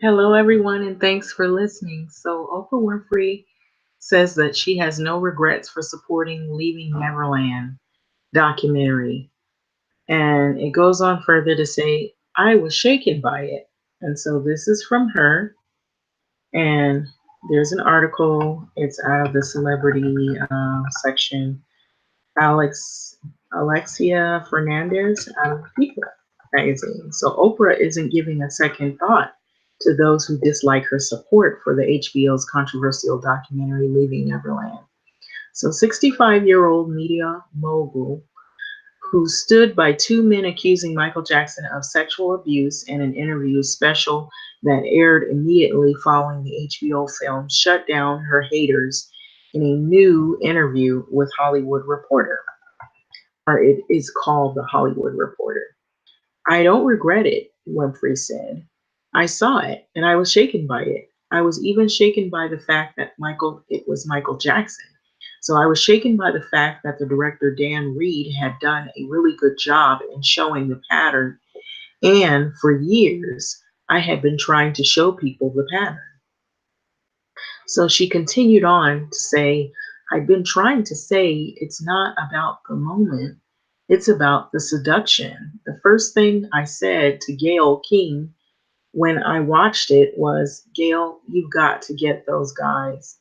Hello, everyone, and thanks for listening. So, Oprah Winfrey says that she has no regrets for supporting Leaving Neverland documentary. And it goes on further to say, I was shaken by it. And so, this is from her. And there's an article, it's out of the celebrity section. Alex Alexia Fernandez out of People magazine. So Oprah isn't giving a second thought to those who dislike her support for the HBO's controversial documentary Leaving Neverland. So 65-year-old media mogul who stood by two men accusing Michael Jackson of sexual abuse in an interview special that aired immediately following the HBO film shut down her haters in a new interview with Hollywood Reporter, or it is called The Hollywood Reporter. I don't regret it, Winfrey said. I saw it and I was shaken by it. I was even shaken by the fact that it was Michael Jackson. So I was shaken by the fact that the director Dan Reed had done a really good job in showing the pattern. And for years, I had been trying to show people the pattern. So she continued on to say, I've been trying to say it's not about the moment, it's about the seduction. The first thing I said to Gail King when I watched it was, Gail, you've got to get those guys.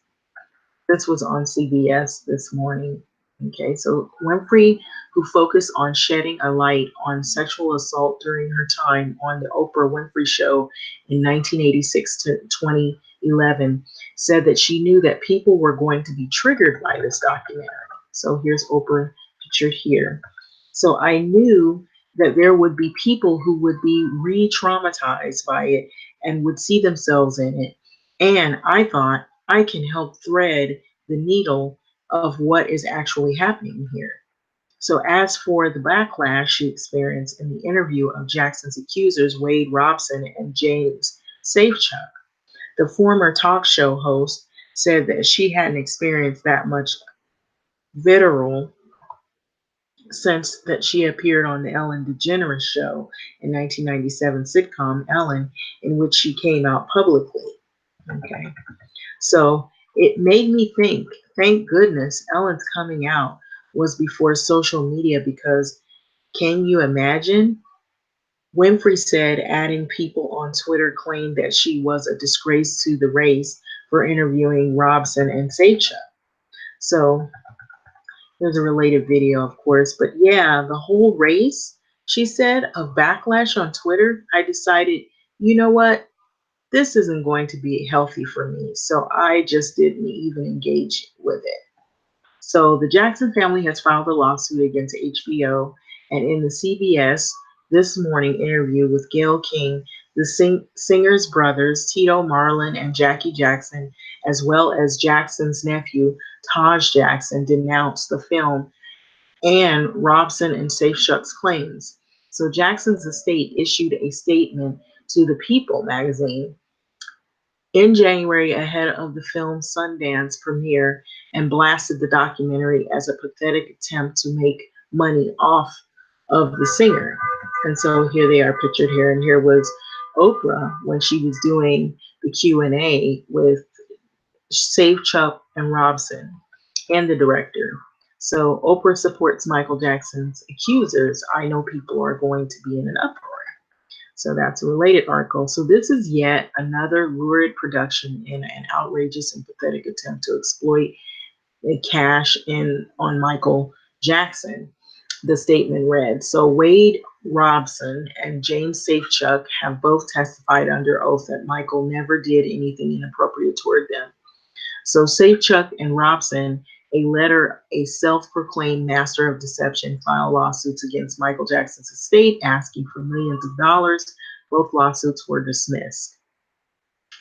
This was on CBS this morning. Okay, so Winfrey, who focused on shedding a light on sexual assault during her time on the Oprah Winfrey Show in 1986 to 2011, said that she knew that people were going to be triggered by this documentary. So here's Oprah pictured here. So I knew that there would be people who would be re traumatized by it and would see themselves in it. And I thought I can help thread the needle of what is actually happening here. So, as for the backlash she experienced in the interview of Jackson's accusers, Wade Robson and James Safechuck, the former talk show host said that she hadn't experienced that much vitriol since that she appeared on the Ellen DeGeneres show in 1997 sitcom Ellen, in which she came out publicly. Okay. So it made me think, thank goodness Ellen's coming out was before social media, because can you imagine? Winfrey said, adding people on Twitter claimed that she was a disgrace to the race for interviewing Robson and Seychelles. So there's a related video, of course. But yeah, the whole race, she said, of backlash on Twitter, I decided, you know what? This isn't going to be healthy for me. So I just didn't even engage with it. So the Jackson family has filed a lawsuit against HBO, and in the CBS This Morning interview with Gayle King, the singer's brothers, Tito Marlon and Jackie Jackson, as well as Jackson's nephew, Taj Jackson, denounced the film and Robson and Safechuck's claims. So Jackson's estate issued a statement to the People magazine in January ahead of the film's Sundance premiere and blasted the documentary as a pathetic attempt to make money off of the singer. And so here they are pictured here, and here was Oprah when she was doing the Q&A with Safechuck and Robson and the director. So Oprah supports Michael Jackson's accusers. I know people are going to be in an uproar. So that's a related article. So this is yet another lurid production in an outrageous and pathetic attempt to exploit a cash in on Michael Jackson. The statement read, so Wade Robson and James Safechuck have both testified under oath that Michael never did anything inappropriate toward them. So Safechuck and Robson, a self-proclaimed master of deception, filed lawsuits against Michael Jackson's estate, asking for millions of dollars. Both lawsuits were dismissed.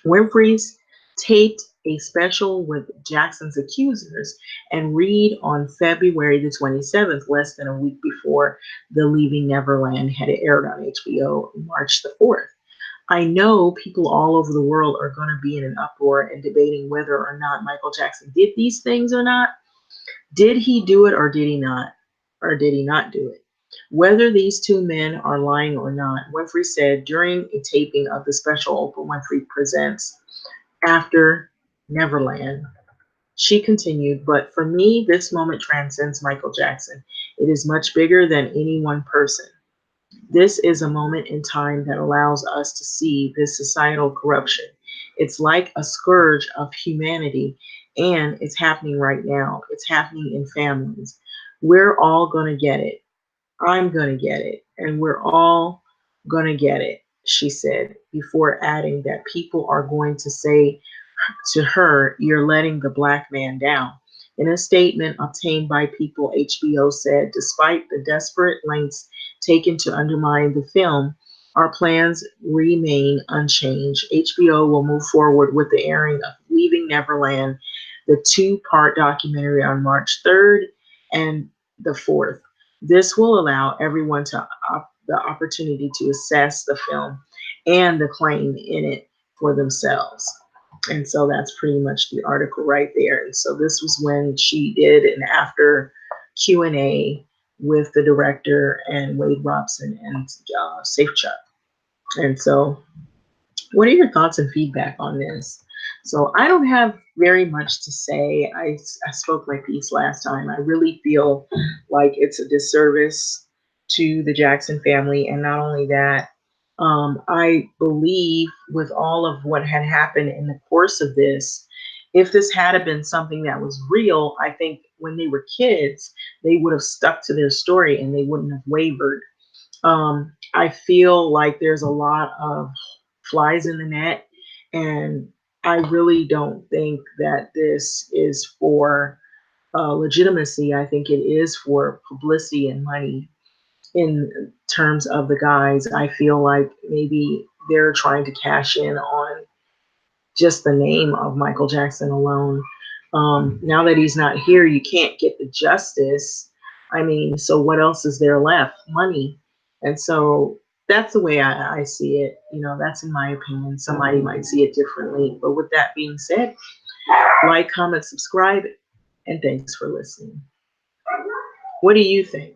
Winfrey's taped a special with Jackson's accusers and Reed on February the 27th, less than a week before the Leaving Neverland had aired on HBO March the 4th. I know people all over the world are going to be in an uproar and debating whether or not Michael Jackson did these things or not. Did he do it or did he not? Or did he not do it? Whether these two men are lying or not, Winfrey said during a taping of the special Oprah Winfrey Presents after Neverland. She continued, but for me, this moment transcends Michael Jackson. It is much bigger than any one person. This is a moment in time that allows us to see this societal corruption. It's like a scourge of humanity, and it's happening right now. It's happening in families. We're all going to get it. I'm going to get it. And we're all going to get it, she said, before adding that people are going to say to her, "You're letting the black man down." In a statement obtained by People, HBO said, despite the desperate lengths taken to undermine the film, our plans remain unchanged. HBO will move forward with the airing of Leaving Neverland, the two-part documentary, on March 3rd and the 4th. This will allow everyone the opportunity to assess the film and the claim in it for themselves. And so that's pretty much the article right there. And so this was when she did an after Q&A with the director and Wade Robson and Safe Chuck. And so what are your thoughts and feedback on this? So I don't have very much to say. I spoke my piece last time. I really feel like it's a disservice to the Jackson family. And not only that, I believe with all of what had happened in the course of this, if this had been something that was real, I think when they were kids, they would have stuck to their story and they wouldn't have wavered. I feel like there's a lot of flies in the net, and I really don't think that this is for legitimacy. I think it is for publicity and money. In terms of the guys, I feel like maybe they're trying to cash in on just the name of Michael Jackson alone. Now that he's not here, you can't get the justice. I mean, so what else is there left? Money. And so that's the way I see it. You know, that's in my opinion. Somebody might see it differently. But with that being said, like, comment, subscribe, and thanks for listening. What do you think?